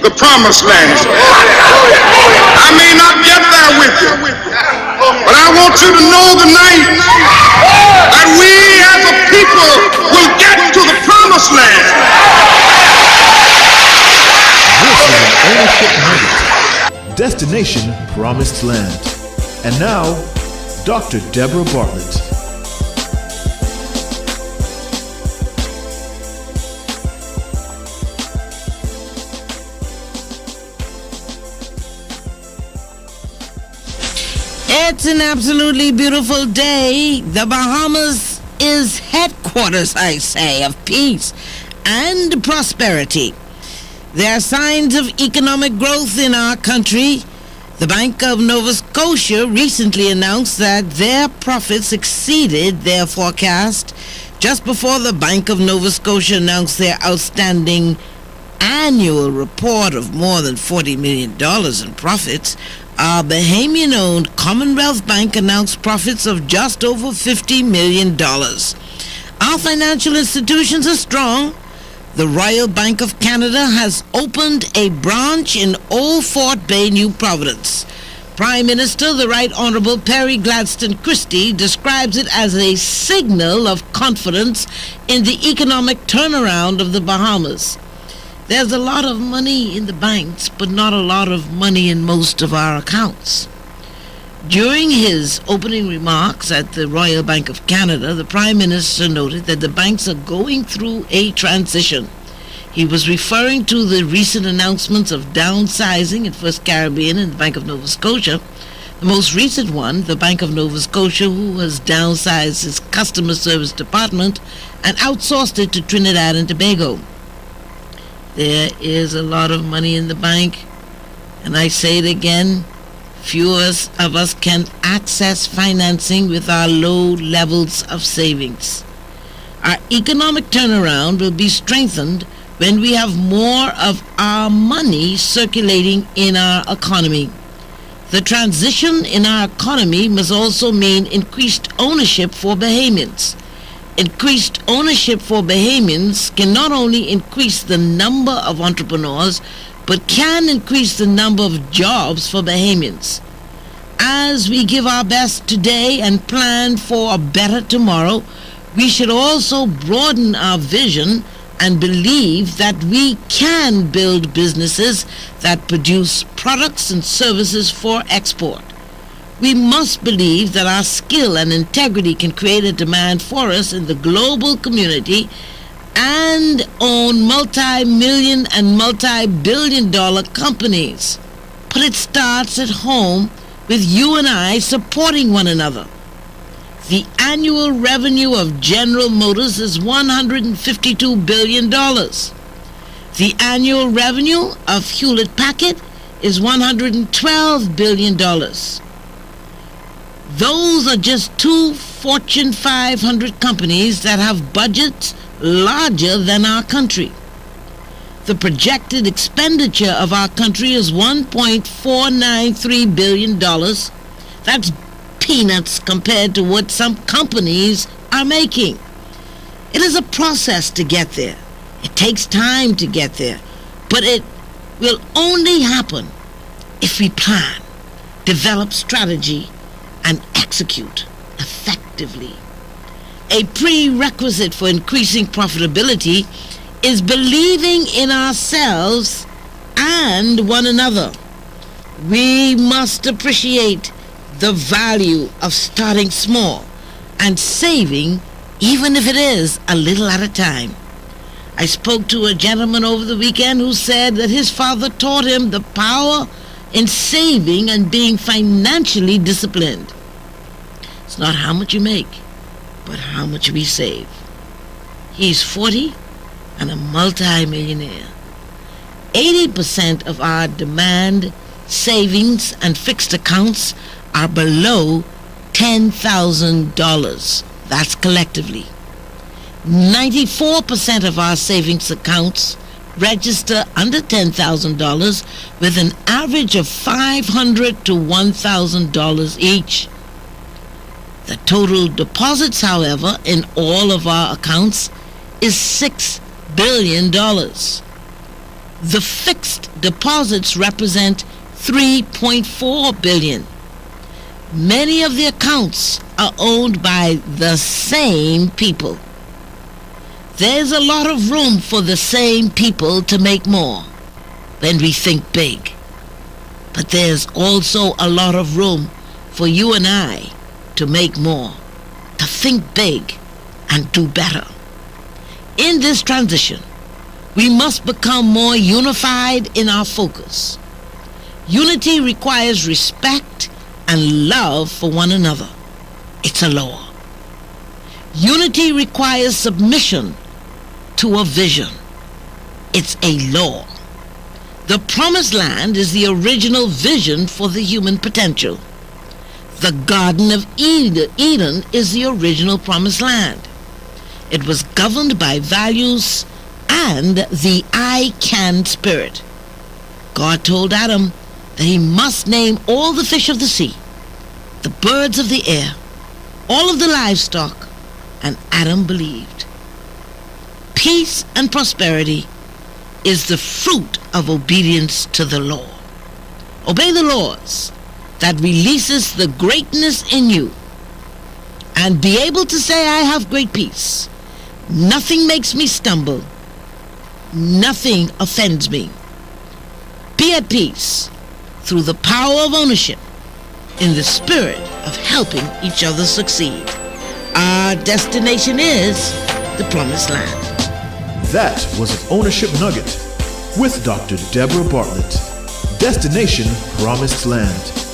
the promised land. I may not get there with you, but I want you to know tonight that we as a people will get to the promised land. This is an ownership nugget. Destination Promised Land. And now, Dr. Deborah Bartlett. It's an absolutely beautiful day. The Bahamas is headquarters, I say, of peace and prosperity. There are signs of economic growth in our country. The Bank of Nova Scotia recently announced that their profits exceeded their forecast. Just before the Bank of Nova Scotia announced their outstanding annual report of more than $40 million in profits, our Bahamian-owned Commonwealth Bank announced profits of just over $50 million. Our financial institutions are strong. The Royal Bank of Canada has opened a branch in Old Fort Bay, New Providence. Prime Minister, the Right Honourable Perry Gladstone Christie, describes it as a signal of confidence in the economic turnaround of the Bahamas. There's a lot of money in the banks, but not a lot of money in most of our accounts. During his opening remarks at the Royal Bank of Canada, the Prime Minister noted that the banks are going through a transition. He was referring to the recent announcements of downsizing at First Caribbean and the Bank of Nova Scotia. The most recent one, the Bank of Nova Scotia, who has downsized its customer service department and outsourced it to Trinidad and Tobago. There is a lot of money in the bank, and I say it again, few of us can access financing with our low levels of savings. Our economic turnaround will be strengthened when we have more of our money circulating in our economy. The transition in our economy must also mean increased ownership for Bahamians. Increased ownership for Bahamians can not only increase the number of entrepreneurs, but can increase the number of jobs for Bahamians. As we give our best today and plan for a better tomorrow, we should also broaden our vision and believe that we can build businesses that produce products and services for export. We must believe that our skill and integrity can create a demand for us in the global community and own multi-million and multi-billion-dollar companies. But it starts at home with you and I supporting one another. The annual revenue of General Motors is $152 billion. The annual revenue of Hewlett-Packard is $112 billion. Those are just two Fortune 500 companies that have budgets larger than our country. The projected expenditure of our country is $1.493 billion. That's peanuts compared to what some companies are making. It is a process to get there. It takes time to get there. But it will only happen if we plan, develop strategy, and execute effectively. A prerequisite for increasing profitability is believing in ourselves and one another. We must appreciate the value of starting small and saving, even if it is a little at a time. I spoke to a gentleman over the weekend who said that his father taught him the power in saving and being financially disciplined. It's not how much you make, but how much we save. He's 40 and a multi-millionaire. 80% of our demand, savings, and fixed accounts are below $10,000. That's collectively. 94% of our savings accounts register under $10,000 with an average of $500 to $1,000 each. The total deposits, however, in all of our accounts is $6 billion. The fixed deposits represent $3.4 billion. Many of the accounts are owned by the same people. There's a lot of room for the same people to make more when we think big. But there's also a lot of room for you and I to make more, to think big and do better. In this transition, we must become more unified in our focus. Unity requires respect and love for one another. It's a law. Unity requires submission to a vision. It's a law. The Promised Land is the original vision for the human potential. The Garden of Eden is the original Promised Land. It was governed by values and the I can spirit. God told Adam that he must name all the fish of the sea, the birds of the air, all of the livestock, and Adam believed. Peace and prosperity is the fruit of obedience to the law. Obey the laws that releases the greatness in you, and be able to say, I have great peace. Nothing makes me stumble. Nothing offends me. Be at peace through the power of ownership in the spirit of helping each other succeed. Our destination is the Promised Land. That was an Ownership Nugget with Dr. Deborah Bartlett. Destination Promised Land.